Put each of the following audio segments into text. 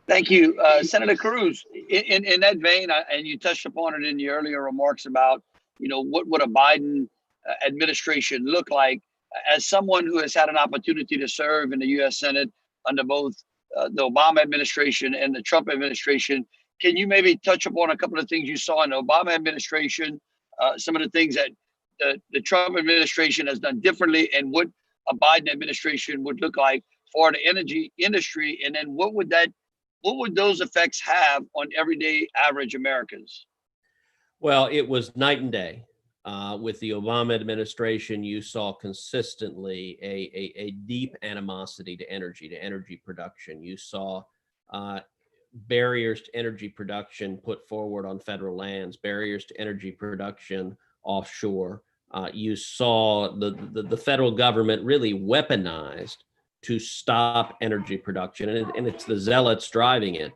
Thank you, Senator Cruz. In that vein, and you touched upon it in your earlier remarks about, what would a Biden administration look like? As someone who has had an opportunity to serve in the U.S. Senate under both the Obama administration and the Trump administration, can you maybe touch upon a couple of things you saw in the Obama administration, some of the things that the Trump administration has done differently, and what a Biden administration would look like for the energy industry, and then what would those effects have on everyday average Americans? Well, it was night and day. With the Obama administration, you saw consistently a deep animosity to energy production. You saw barriers to energy production put forward on federal lands, barriers to energy production offshore. You saw the federal government really weaponized to stop energy production, and it's the zealots driving it.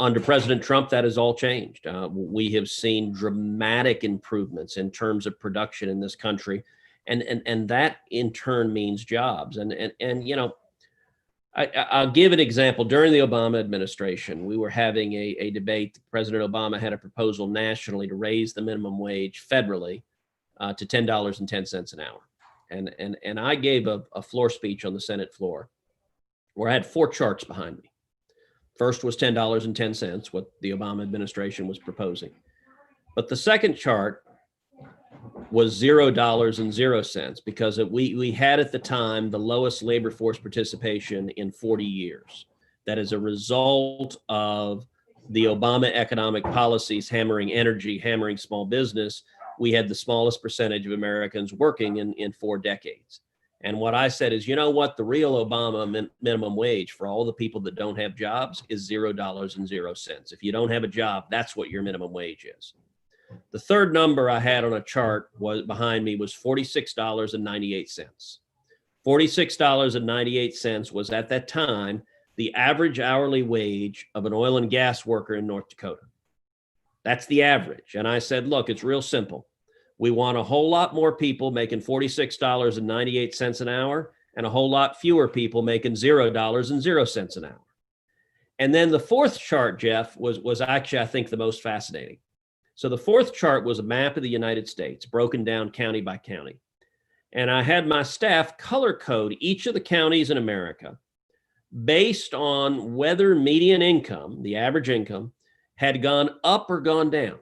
Under President Trump, that has all changed. We have seen dramatic improvements in terms of production in this country, and that in turn means jobs. I'll give an example. During the Obama administration, we were having a debate. President Obama had a proposal nationally to raise the minimum wage federally to $10.10 an hour. And I gave a floor speech on the Senate floor where I had 4 charts behind me. First was $10.10, what the Obama administration was proposing. But the second chart was $0.00 because we had at the time the lowest labor force participation in 40 years. That is a result of the Obama economic policies hammering energy, hammering small business. We had the smallest percentage of Americans working in 4 decades. And what I said is, you know what, the real Obama minimum wage for all the people that don't have jobs is $0.00. If you don't have a job, that's what your minimum wage is. The third number I had on a chart was behind me was $46.98. $46.98 was at that time the average hourly wage of an oil and gas worker in North Dakota. That's the average. And I said, look, it's real simple. We want a whole lot more people making $46.98 an hour and a whole lot fewer people making $0.00 an hour. And then the fourth chart, Jeff, was actually, I think, the most fascinating. So the fourth chart was a map of the United States, broken down county by county. And I had my staff color code each of the counties in America based on whether median income, the average income, had gone up or gone down.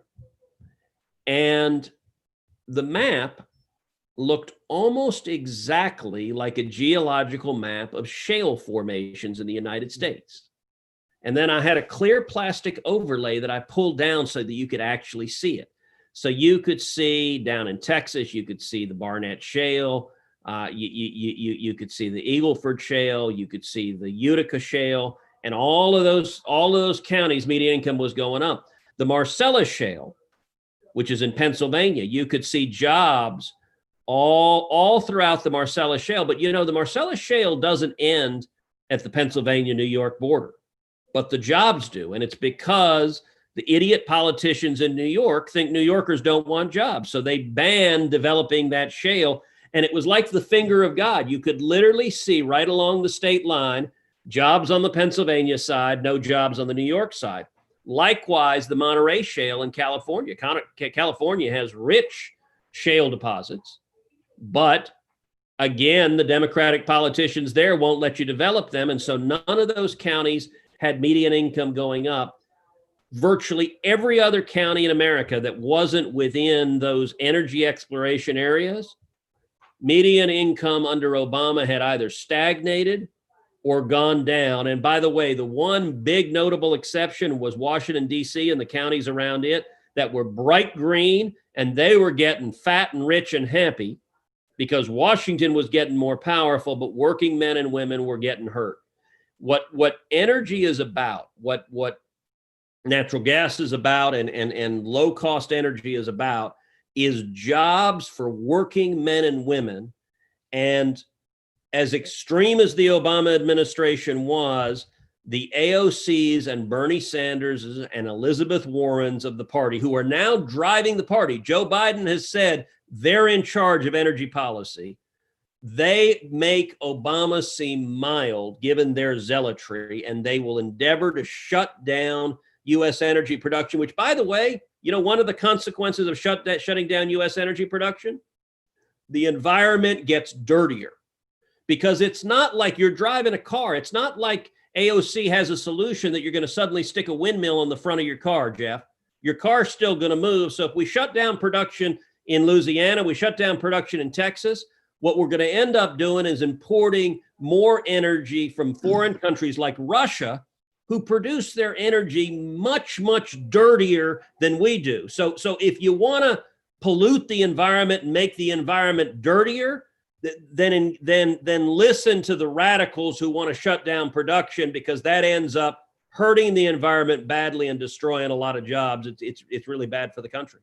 And the map looked almost exactly like a geological map of shale formations in the United States. And then I had a clear plastic overlay that I pulled down so that you could actually see it. So you could see down in Texas, you could see the Barnett Shale, you could see the Eagleford Shale, you could see the Utica Shale, and all of those counties, median income was going up. The Marcellus Shale, which is in Pennsylvania, you could see jobs all throughout the Marcellus Shale. But the Marcellus Shale doesn't end at the Pennsylvania-New York border, but the jobs do. And it's because the idiot politicians in New York think New Yorkers don't want jobs. So they banned developing that shale. And it was like the finger of God. You could literally see right along the state line, jobs on the Pennsylvania side, no jobs on the New York side. Likewise, the Monterey Shale in California. California has rich shale deposits, but again, the Democratic politicians there won't let you develop them. And so none of those counties had median income going up. Virtually every other county in America that wasn't within those energy exploration areas, median income under Obama had either stagnated or gone down. And by the way, the one big notable exception was Washington, D.C. and the counties around it that were bright green, and they were getting fat and rich and happy because Washington was getting more powerful, but working men and women were getting hurt. What energy is about, what natural gas is about, and low-cost energy is about, is jobs for working men and women. And as extreme as the Obama administration was, the AOCs and Bernie Sanders and Elizabeth Warrens of the party, who are now driving the party, Joe Biden has said they're in charge of energy policy. They make Obama seem mild given their zealotry, and they will endeavor to shut down U.S. energy production, which, by the way, one of the consequences of shutting down U.S. energy production, the environment gets dirtier, because it's not like you're driving a car. It's not like AOC has a solution that you're going to suddenly stick a windmill on the front of your car, Jeff. Your car's still going to move. So if we shut down production in Louisiana, we shut down production in Texas, what we're going to end up doing is importing more energy from foreign countries like Russia, who produce their energy much, much dirtier than we do. So if you want to pollute the environment and make the environment dirtier, then listen to the radicals who want to shut down production, because that ends up hurting the environment badly and destroying a lot of jobs. It's really bad for the country.